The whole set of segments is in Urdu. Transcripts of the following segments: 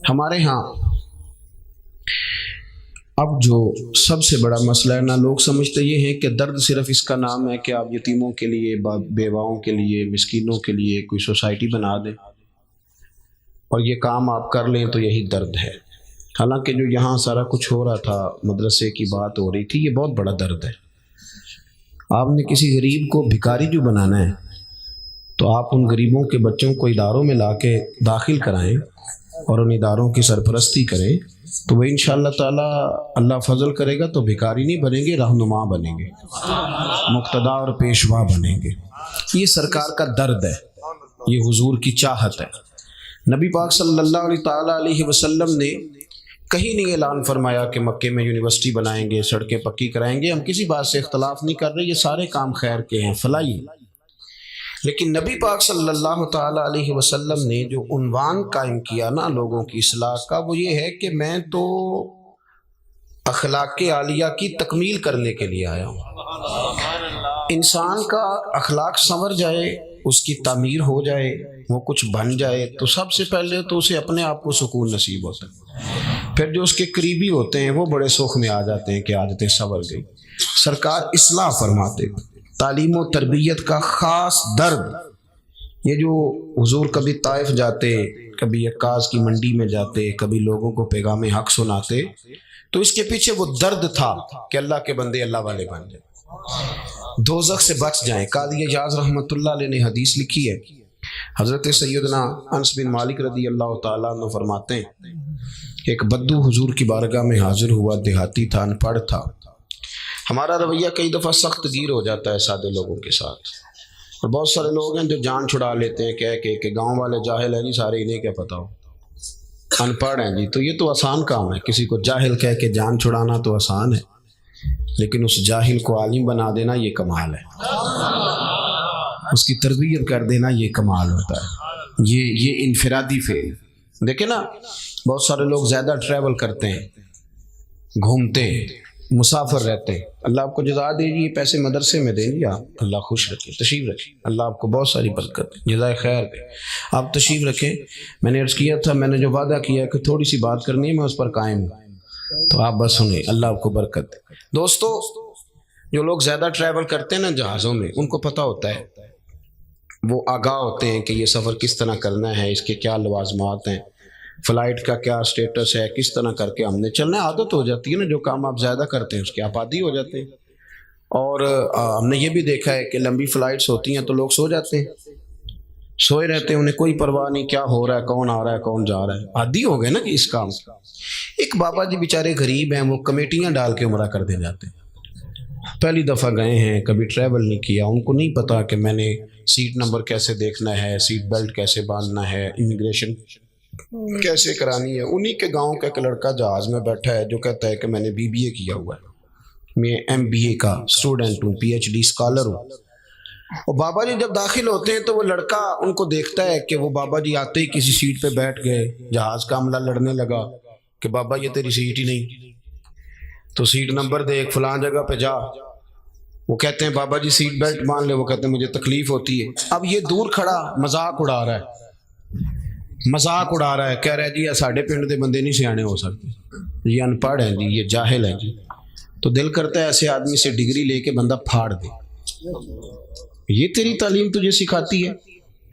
ہمارے ہاں اب جو سب سے بڑا مسئلہ ہے نا، لوگ سمجھتے یہ ہیں کہ درد صرف اس کا نام ہے کہ آپ یتیموں کے لیے، بیواؤں کے لیے، مسکینوں کے لیے کوئی سوسائٹی بنا دیں اور یہ کام آپ کر لیں تو یہی درد ہے۔ حالانکہ جو یہاں سارا کچھ ہو رہا تھا، مدرسے کی بات ہو رہی تھی، یہ بہت بڑا درد ہے۔ آپ نے کسی غریب کو بھکاری جو بنانا ہے تو آپ ان غریبوں کے بچوں کو اداروں میں لا کے داخل کرائیں اور ان اداروں کی سرپرستی کریں تو وہ انشاءاللہ تعالی اللہ فضل کرے گا تو بھکاری نہیں بنیں گے، رہنما بنیں گے، مقتدا اور پیشوا بنیں گے۔ یہ سرکار کا درد ہے، یہ حضور کی چاہت ہے۔ نبی پاک صلی اللہ علیہ وسلم نے کہیں نہیں اعلان فرمایا کہ مکے میں یونیورسٹی بنائیں گے، سڑکیں پکی کرائیں گے۔ ہم کسی بات سے اختلاف نہیں کر رہے، یہ سارے کام خیر کے ہیں، فلاحی۔ لیکن نبی پاک صلی اللہ تعالی علیہ وسلم نے جو عنوان قائم کیا نا لوگوں کی اصلاح کا، وہ یہ ہے کہ میں تو اخلاق عالیہ کی تکمیل کرنے کے لیے آیا ہوں۔ انسان کا اخلاق سنور جائے، اس کی تعمیر ہو جائے، وہ کچھ بن جائے تو سب سے پہلے تو اسے اپنے آپ کو سکون نصیب ہوتا ہے، پھر جو اس کے قریبی ہوتے ہیں وہ بڑے سکھ میں آ جاتے ہیں کہ عادتیں سنور گئی۔ سرکار اصلاح فرماتے، تعلیم و تربیت کا خاص درد۔ یہ جو حضور کبھی طائف جاتے، کبھی عکاظ کی منڈی میں جاتے، کبھی لوگوں کو پیغام حق سناتے، تو اس کے پیچھے وہ درد تھا کہ اللہ کے بندے اللہ والے بن جائیں، دوزخ سے بچ جائیں۔ قاضی اعجاز رحمۃ اللہ علیہ نے حدیث لکھی ہے، حضرت سیدنا انس بن مالک رضی اللہ تعالیٰ عنہ فرماتے ہیں ایک بدو حضور کی بارگاہ میں حاضر ہوا، دیہاتی تھا، ان پڑھ تھا۔ ہمارا رویہ کئی دفعہ سخت گیر ہو جاتا ہے سادے لوگوں کے ساتھ، اور بہت سارے لوگ ہیں جو جان چھڑا لیتے ہیں کہہ کے کہ گاؤں والے جاہل ہیں جی، سارے انہیں کیا پتہ ہو، ان پڑھ ہیں جی۔ تو یہ تو آسان کام ہے، کسی کو جاہل کہہ کے جان چھڑانا تو آسان ہے، لیکن اس جاہل کو عالم بنا دینا یہ کمال ہے، اس کی تربیت کر دینا یہ کمال ہوتا ہے، یہ انفرادی فعل۔ دیکھیں نا، بہت سارے لوگ زیادہ ٹریول کرتے ہیں، گھومتے ہیں، مسافر رہتے ہیں، اللہ آپ کو جزا دے جی، پیسے مدرسے میں دیں گے آپ، اللہ خوش رکھے، تشریف رکھیں، اللہ آپ کو بہت ساری برکت دے، جزائے خیر دے، آپ تشریف رکھیں۔ میں نے عرض کیا تھا، میں نے جو وعدہ کیا کہ تھوڑی سی بات کرنی ہے، میں اس پر قائم ہوں، تو آپ بس سنیں، اللہ آپ کو برکت دے۔ دوستو، جو لوگ زیادہ ٹریول کرتے ہیں نا جہازوں میں، ان کو پتہ ہوتا ہے، وہ آگاہ ہوتے ہیں کہ یہ سفر کس طرح کرنا ہے، اس کے کیا لوازمات ہیں، فلائٹ کا کیا سٹیٹس ہے، کس طرح کر کے ہم نے چلنا ہے۔ عادت ہو جاتی ہے نا، جو کام آپ زیادہ کرتے ہیں اس کے آپ عادی ہو جاتے ہیں۔ اور ہم نے یہ بھی دیکھا ہے کہ لمبی فلائٹس ہوتی ہیں تو لوگ سو جاتے ہیں، سوئے رہتے ہیں، انہیں کوئی پرواہ نہیں کیا ہو رہا ہے، کون آ رہا ہے، کون جا رہا ہے، عادی ہو گئے نا کہ اس کام کا۔ ایک بابا جی بیچارے غریب ہیں، وہ کمیٹیاں ڈال کے عمرہ کر دے جاتے ہیں، پہلی دفعہ گئے ہیں، کبھی ٹریول نہیں کیا، ان کو نہیں پتا کہ میں نے سیٹ نمبر کیسے دیکھنا ہے، سیٹ بیلٹ کیسے باندھنا ہے، امیگریشن کیسے کرانی ہے۔ انہی کے گاؤں کا ایک لڑکا جہاز میں بیٹھا ہے جو کہتا ہے کہ میں نے BBA کیا ہوا ہے، میں MBA کا اسٹوڈنٹ ہوں، PhD اسکالر ہوں۔ اور بابا جی جب داخل ہوتے ہیں تو وہ لڑکا ان کو دیکھتا ہے کہ وہ بابا جی آتے ہی کسی سیٹ پہ بیٹھ گئے، جہاز کا عملہ لڑنے لگا کہ بابا یہ تیری سیٹ ہی نہیں، تو سیٹ نمبر دیکھ، فلاں جگہ پہ جا۔ وہ کہتے ہیں بابا جی سیٹ بیلٹ مان لے، وہ کہتے ہیں مجھے تکلیف ہوتی ہے۔ اب یہ دور کھڑا مذاق اڑا رہا ہے، کہہ رہا ہے جی ساڑھے پنڈ دے بندے نہیں سیانے ہو سکتے، یہ ان پڑھ ہیں جی، یہ جاہل ہیں جی۔ تو دل کرتا ہے ایسے آدمی سے ڈگری لے کے بندہ پھاڑ دے۔ یہ تیری تعلیم تجھے سکھاتی ہے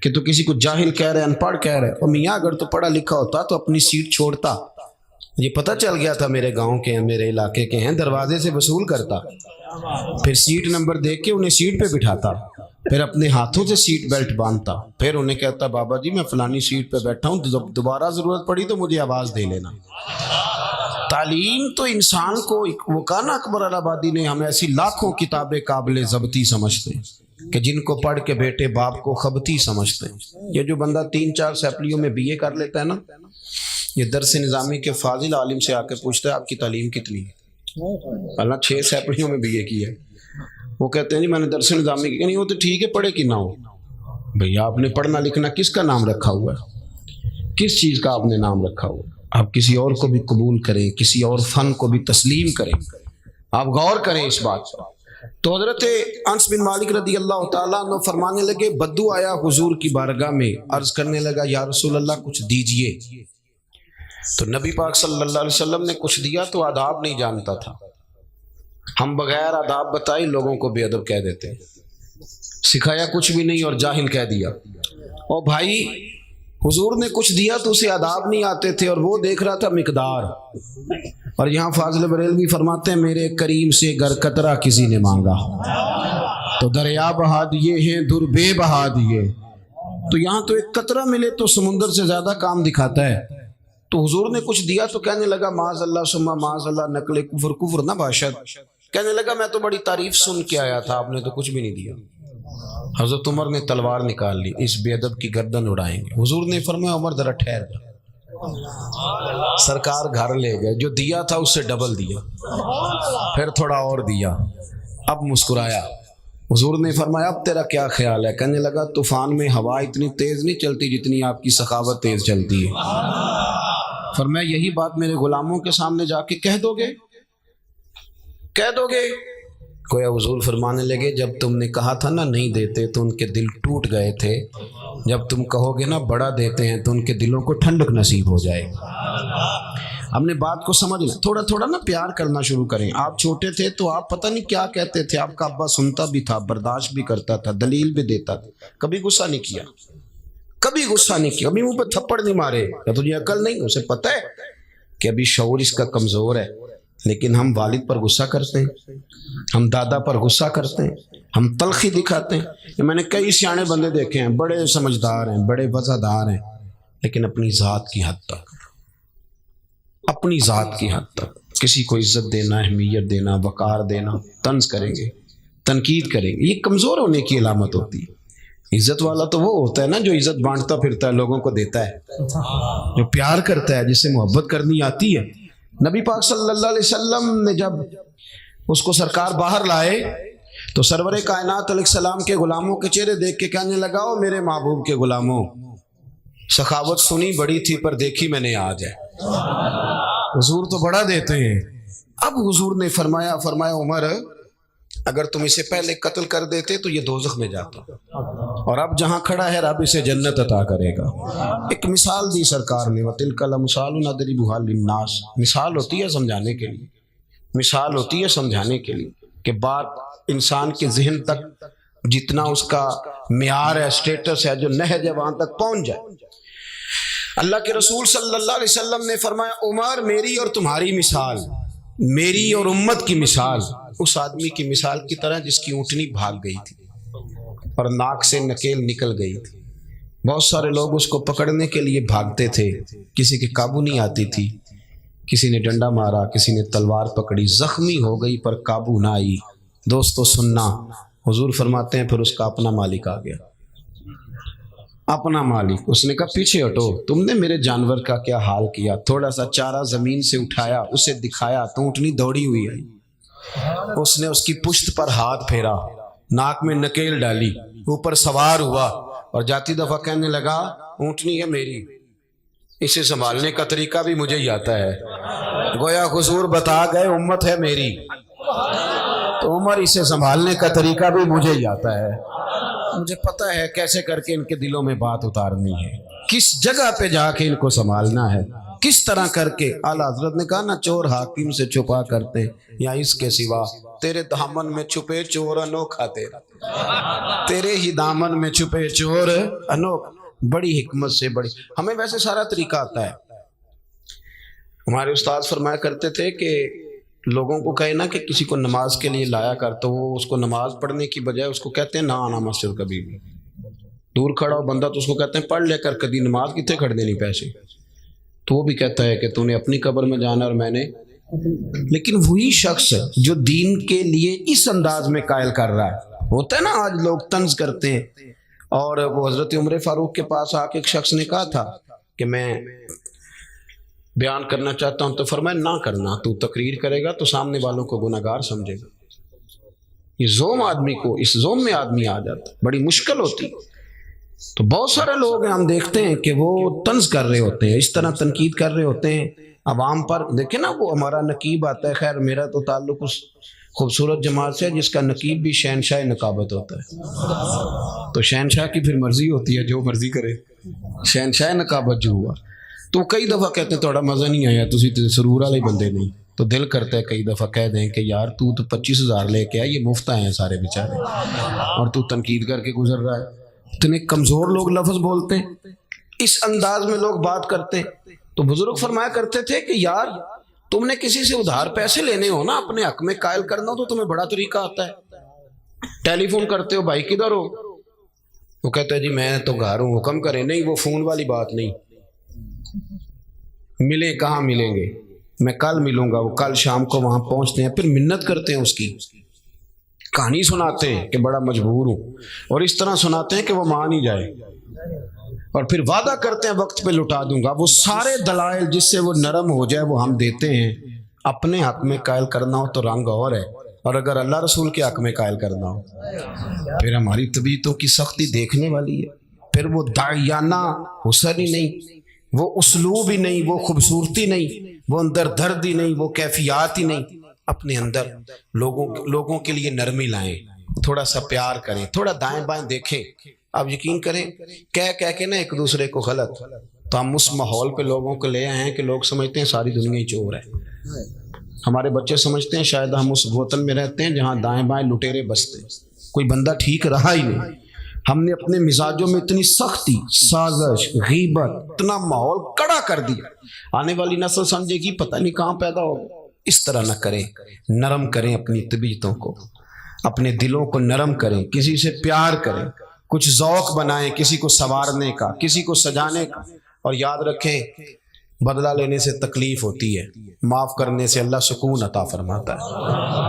کہ تو کسی کو جاہل کہہ رہے، ان پڑھ کہہ رہے؟ اور میاں اگر تو پڑھا لکھا ہوتا تو اپنی سیٹ چھوڑتا، یہ پتہ چل گیا تھا میرے گاؤں کے ہیں، میرے علاقے کے ہیں، دروازے سے وصول کرتا، پھر سیٹ نمبر دیکھ کے انہیں سیٹ پہ بٹھاتا، پھر اپنے ہاتھوں سے سیٹ بیلٹ باندھتا، پھر انہیں کہتا بابا جی میں فلانی سیٹ پہ بیٹھا ہوں، دوبارہ ضرورت پڑی تو مجھے آواز دے لینا۔ تعلیم تو انسان کو، وہ کہا نا اکبر آبادی نے، ہم ایسی لاکھوں کتابیں قابل ضبطی سمجھتے ہیں کہ جن کو پڑھ کے بیٹے باپ کو خبتی سمجھتے ہیں۔ یہ جو بندہ 3-4 سیپلیوں میں BA کر لیتا ہے نا، یہ درس نظامی کے فاضل عالم سے آ کے پوچھتا ہے آپ کی تعلیم کتنی ہے؟ اللہ 6 سیپلیوں میں BA کی ہے، وہ کہتے ہیں جی میں نے درس نظامی کی، نہیں وہ تو ٹھیک ہے، پڑھے کہ نہ ہو بھئی، آپ نے پڑھنا لکھنا کس کا نام رکھا ہوا ہے، کس چیز کا آپ نے نام رکھا ہوا ہے؟ آپ کسی اور کو بھی قبول کریں، کسی اور فن کو بھی تسلیم کریں، آپ غور کریں اس بات پر۔ تو حضرت انس بن مالک رضی اللہ تعالیٰ عنہ فرمانے لگے، بدو آیا حضور کی بارگاہ میں، عرض کرنے لگا یا رسول اللہ کچھ دیجئے۔ تو نبی پاک صلی اللہ علیہ وسلم نے کچھ دیا تو آداب نہیں جانتا تھا، ہم بغیر آداب بتائی لوگوں کو بے ادب کہہ دیتے ہیں، سکھایا کچھ بھی نہیں اور جاہل کہہ دیا۔ اور بھائی حضور نے کچھ دیا تو اسے آداب نہیں آتے تھے اور وہ دیکھ رہا تھا مقدار۔ اور یہاں فاضل بریلوی فرماتے ہیں میرے کریم سے گر قطرہ کسی نے مانگا تو دریا بہا دیے ہیں در بے بہا دیے۔ تو یہاں تو ایک قطرہ ملے تو سمندر سے زیادہ کام دکھاتا ہے۔ تو حضور نے کچھ دیا تو کہنے لگا معاذ اللہ ثم معاذ اللہ، نقل کفر کفر نہ باشد۔ کہنے لگا میں تو بڑی تعریف سن کے آیا تھا، آپ نے تو کچھ بھی نہیں دیا۔ حضرت عمر نے تلوار نکال لی، اس بے ادب کی گردن اڑائیں گے۔ حضور نے فرمایا عمر ذرا ٹھہر جا۔ سرکار گھر لے گئے، جو دیا تھا اس سے ڈبل دیا، پھر تھوڑا اور دیا، اب مسکرایا۔ حضور نے فرمایا اب تیرا کیا خیال ہے؟ کہنے لگا طوفان میں ہوا اتنی تیز نہیں چلتی جتنی آپ کی سخاوت تیز چلتی ہے۔ فرمایا یہی بات میرے غلاموں کے سامنے جا کے کہہ دو گے؟ کہہ دو گے؟ گویا حضور فرمانے لگے جب تم نے کہا تھا نا نہیں دیتے تو ان کے دل ٹوٹ گئے تھے، جب تم کہو گے نا بڑا دیتے ہیں تو ان کے دلوں کو ٹھنڈک نصیب ہو جائے۔ ہم نے بات کو سمجھنا، تھوڑا تھوڑا نا پیار کرنا شروع کریں۔ آپ چھوٹے تھے تو آپ پتہ نہیں کیا کہتے تھے، آپ کا ابا سنتا بھی تھا، برداشت بھی کرتا تھا، دلیل بھی دیتا تھا، کبھی غصہ نہیں کیا، کبھی غصہ نہیں کیا، کبھی منہ پہ تھپڑ نہیں مارے۔ کیا تجھے عقل نہیں؟ اسے پتہ ہے کہ ابھی شعور اس کا کمزور ہے، لیکن ہم والد پر غصہ کرتے ہیں، ہم دادا پر غصہ کرتے ہیں، ہم تلخی دکھاتے ہیں۔ میں نے کئی سیانے بندے دیکھے ہیں، بڑے سمجھدار ہیں، بڑے وفادار ہیں، لیکن اپنی ذات کی حد تک، اپنی ذات کی حد تک کسی کو عزت دینا، اہمیت دینا، وقار دینا، طنز کریں گے، تنقید کریں گے، یہ کمزور ہونے کی علامت ہوتی ہے۔ عزت والا تو وہ ہوتا ہے نا جو عزت بانٹتا پھرتا ہے، لوگوں کو دیتا ہے، جو پیار کرتا ہے، جس سے محبت کرنی آتی ہے۔ نبی پاک صلی اللہ علیہ وسلم نے جب اس کو سرکار باہر لائے تو سرور کائنات علیہ السلام کے غلاموں کے چہرے دیکھ کے کہنے لگا او میرے محبوب کے غلاموں، سخاوت سنی بڑی تھی پر دیکھی میں نے آج ہے۔ حضور تو بڑا دیتے ہیں۔ اب حضور نے فرمایا عمر اگر تم اسے پہلے قتل کر دیتے تو یہ دوزخ میں جاتا، اور اب جہاں کھڑا ہے رب اسے جنت عطا کرے گا۔ ایک مثال دی سرکار نے، وَتِلْكَ الْأَمْثَالُ نَضْرِبُهَا لِلنَّاسِ، مثال ہوتی ہے سمجھانے کے لیے، مثال ہوتی ہے سمجھانے کے لیے کہ بات انسان کے ذہن تک جتنا اس کا معیار ہے، اسٹیٹس ہے، جو نہج ہے، وہاں تک پہنچ جائے۔ اللہ کے رسول صلی اللہ علیہ وسلم نے فرمایا عمر میری اور تمہاری مثال، میری اور امت کی مثال اس آدمی کی مثال کی طرح جس کی اونٹنی بھاگ گئی تھی اور ناک سے نکیل نکل گئی تھی۔ بہت سارے لوگ اس کو پکڑنے کے لیے بھاگتے تھے، کسی کے قابو نہیں آتی تھی، کسی نے ڈنڈا مارا، کسی نے تلوار پکڑی، زخمی ہو گئی پر قابو نہ آئی۔ دوستو سننا، حضور فرماتے ہیں پھر اس کا اپنا مالک آ گیا، اپنا مالک۔ اس نے کہا پیچھے ہٹو، تم نے میرے جانور کا کیا حال کیا، تھوڑا سا چارہ زمین سے اٹھایا، اسے دکھایا تو اونٹنی دوڑی ہوئی آئی، اس نے اس کی پشت پر ہاتھ پھیرا، ناک میں نکیل ڈالی، اوپر سوار ہوا اور جاتی دفعہ کہنے لگا اونٹنی ہے میری، اسے سنبھالنے کا طریقہ بھی مجھے ہی آتا ہے۔ گویا حضور بتا گئے امت ہے میری تو عمر اسے سنبھالنے کا طریقہ بھی مجھے ہی آتا ہے، مجھے پتہ ہے کیسے کر کے ان کے دلوں میں بات اتارنی ہے، کس جگہ پہ جا کے ان کو سنبھالنا ہے، کس طرح کر کے۔ اعلیٰ حضرت نے کہا نا چور حاکم سے چھپا کرتے یا اس کے سوا، تیرے دامن میں چھپے چور انوکھا تیرا، تیرے ہی دامن میں چھپے چور انوکھا۔ بڑی حکمت سے، بڑی، ہمیں ویسے سارا طریقہ آتا ہے۔ ہمارے استاد فرمایا کرتے تھے کہ لوگوں کو کہے نا کہ کسی کو نماز کے لیے لایا کر، تو وہ اس کو نماز پڑھنے کی بجائے اس کو کہتے ہیں نہ آنا مسجد کبھی بھی، دور کھڑا ہو بندہ تو اس کو کہتے ہیں پڑھ لے کر کبھی نماز کتنے کھڑ دینی پیسے، تو وہ بھی کہتا ہے کہ تو نے اپنی قبر میں جانا اور میں نے، لیکن وہی شخص جو دین کے لیے اس انداز میں قائل کر رہا ہے، ہوتا ہے نا آج لوگ طنز کرتے ہیں۔ اور وہ حضرت عمر فاروق کے پاس آ کے ایک شخص نے کہا تھا کہ میں بیان کرنا چاہتا ہوں، تو فرمایا نہ کرنا، تو تقریر کرے گا تو سامنے والوں کو گناہگار سمجھے گا۔ یہ زوم آدمی کو، اس زوم میں آدمی آ جاتا، بڑی مشکل ہوتی۔ تو بہت سارے لوگ ہیں ہم دیکھتے ہیں کہ وہ طنز کر رہے ہوتے ہیں، اس طرح تنقید کر رہے ہوتے ہیں عوام پر۔ دیکھیں نا وہ ہمارا نقیب آتا ہے، خیر میرا تو تعلق اس خوبصورت جماعت سے جس کا نقیب بھی شہنشاہ نقابت ہوتا ہے، تو شہنشاہ کی پھر مرضی ہوتی ہے جو مرضی کرے، شہنشاہ نقابت جو ہوا تو کئی دفعہ کہتے ہیں تھوڑا مزہ نہیں آیا, تسی تے سرور والے بندے نہیں. تو دل کرتا ہے کئی دفعہ کہہ دیں کہ یار تو 25,000 لے کے آیا, یہ مفت آئے ہیں سارے بیچارے, اور تو تنقید کر کے گزر رہا ہے. اتنے کمزور لوگ لفظ بولتے ہیں, اس انداز میں لوگ بات کرتے. تو بزرگ فرمایا کرتے تھے کہ یار تم نے کسی سے ادھار پیسے لینے ہو نا, اپنے حق میں قائل کرنا ہو تو تمہیں بڑا طریقہ آتا ہے. ٹیلی فون کرتے ہو, بھائی کدھر ہو؟ وہ کہتا ہے جی میں تو گھر ہوں, حکم کریں. نہیں, وہ فون والی بات نہیں. ملے کہاں ملیں گے, میں کل ملوں گا. وہ کل شام کو وہاں پہنچتے ہیں, پھر منت کرتے ہیں, اس کی کہانی سناتے ہیں کہ بڑا مجبور ہوں, اور اس طرح سناتے ہیں کہ وہ مان ہی جائے, اور پھر وعدہ کرتے ہیں وقت پہ لٹا دوں گا. وہ سارے دلائل جس سے وہ نرم ہو جائے وہ ہم دیتے ہیں. اپنے حق میں قائل کرنا ہو تو رنگ اور ہے, اور اگر اللہ رسول کے حق میں قائل کرنا ہو پھر ہماری طبیعتوں کی سختی دیکھنے والی ہے. پھر وہ داعیانہ حسن ہی نہیں, وہ اسلوب ہی نہیں, وہ خوبصورتی نہیں, وہ اندر درد ہی نہیں, وہ کیفیات ہی نہیں. اپنے اندر لوگوں کے لیے نرمی لائیں, تھوڑا سا پیار کریں, تھوڑا دائیں بائیں دیکھیں. آپ یقین کریں کہہ کے نا ایک دوسرے کو غلط, تو ہم اس ماحول پہ لوگوں کو لے آئے ہیں کہ لوگ سمجھتے ہیں ساری دنیا ہی چور ہے. ہمارے بچے سمجھتے ہیں شاید ہم اس گوتن میں رہتے ہیں جہاں دائیں بائیں لٹیرے بستے, کوئی بندہ ٹھیک رہا ہی نہیں. ہم نے اپنے مزاجوں میں اتنی سختی, سازش, غیبت, اتنا ماحول کڑا کر دیا, آنے والی نسل سمجھے گی پتہ نہیں کہاں پیدا ہو. اس طرح نہ کریں, نرم کریں اپنی طبیعتوں کو, اپنے دلوں کو نرم کریں, کسی سے پیار کریں, کچھ ذوق بنائیں, کسی کو سنوارنے کا, کسی کو سجانے کا. اور یاد رکھیں بدلہ لینے سے تکلیف ہوتی ہے, معاف کرنے سے اللہ سکون عطا فرماتا ہے.